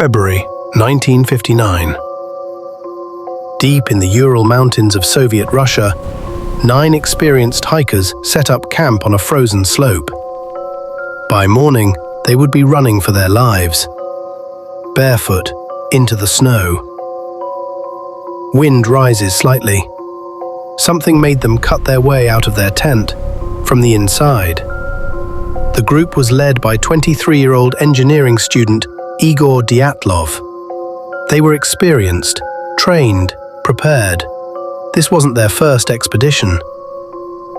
February 1959. Deep in the Ural mountains of Soviet Russia, 9 experienced hikers set up camp on a frozen slope. By morning, they would be running for their lives, barefoot, into the snow. Wind rises slightly. Something made them cut their way out of their tent from the inside. The group was led by 23-year-old engineering student Igor Dyatlov. They were experienced, trained, prepared. This wasn't their first expedition.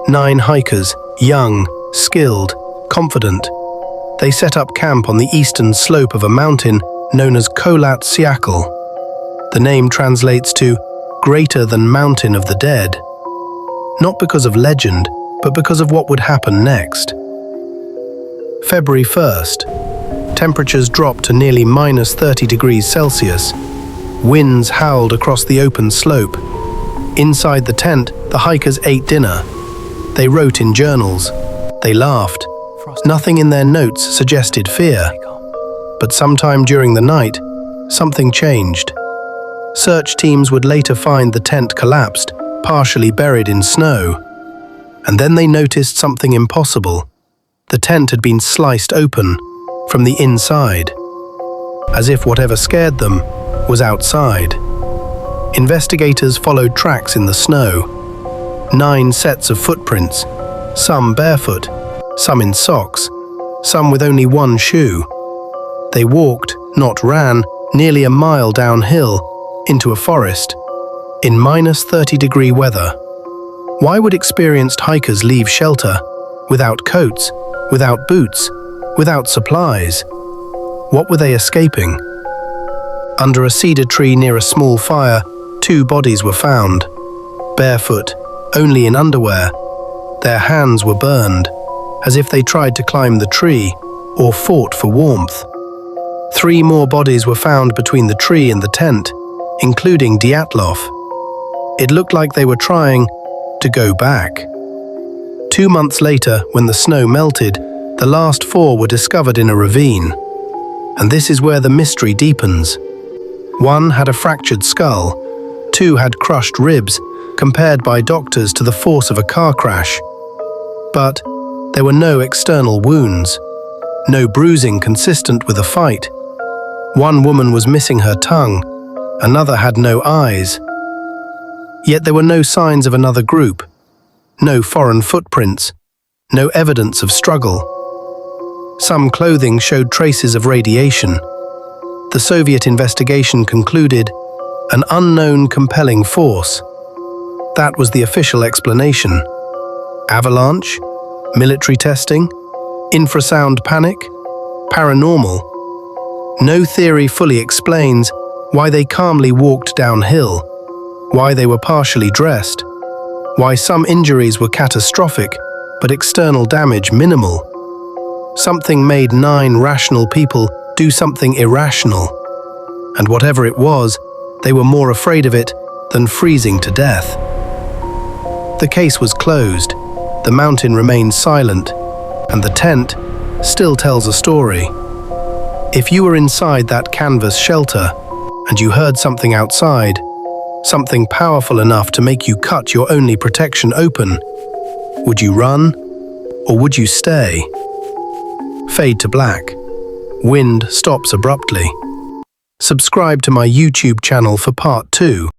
9 hikers, young, skilled, confident. They set up camp on the eastern slope of a mountain known as Kholat Syakhl. The name translates to greater than mountain of the dead. Not because of legend, but because of what would happen next. February 1st. Temperatures dropped to nearly -30 degrees Celsius. Winds howled across the open slope. Inside the tent, the hikers ate dinner. They wrote in journals. They laughed. Nothing in their notes suggested fear. But sometime during the night, something changed. Search teams would later find the tent collapsed, partially buried in snow. And then they noticed something impossible. The tent had been sliced open from the inside, as if whatever scared them was outside. Investigators followed tracks in the snow. 9 sets of footprints, some barefoot, some in socks, some with only one shoe. They walked, not ran, nearly a mile downhill into a forest in -30-degree weather. Why would experienced hikers leave shelter without coats, without boots, without supplies? What were they escaping? Under a cedar tree near a small fire, 2 bodies were found. Barefoot, only in underwear. Their hands were burned, as if they tried to climb the tree or fought for warmth. 3 more bodies were found between the tree and the tent, including Dyatlov. It looked like they were trying to go back. 2 months later, when the snow melted, the last 4 were discovered in a ravine. And this is where the mystery deepens. 1 had a fractured skull, 2 had crushed ribs, compared by doctors to the force of a car crash. But there were no external wounds, no bruising consistent with a fight. 1 woman was missing her tongue, another had no eyes. Yet there were no signs of another group, no foreign footprints, no evidence of struggle. Some clothing showed traces of radiation. The Soviet investigation concluded an unknown compelling force. That was the official explanation. Avalanche? Military testing? Infrasound panic? Paranormal? No theory fully explains why they calmly walked downhill, why they were partially dressed, why some injuries were catastrophic but external damage minimal. Something made 9 rational people do something irrational, and whatever it was, they were more afraid of it than freezing to death. The case was closed, the mountain remained silent, and the tent still tells a story. If you were inside that canvas shelter and you heard something outside, something powerful enough to make you cut your only protection open, would you run or would you stay? Fade to black. Wind stops abruptly. Subscribe to my YouTube channel for part 2.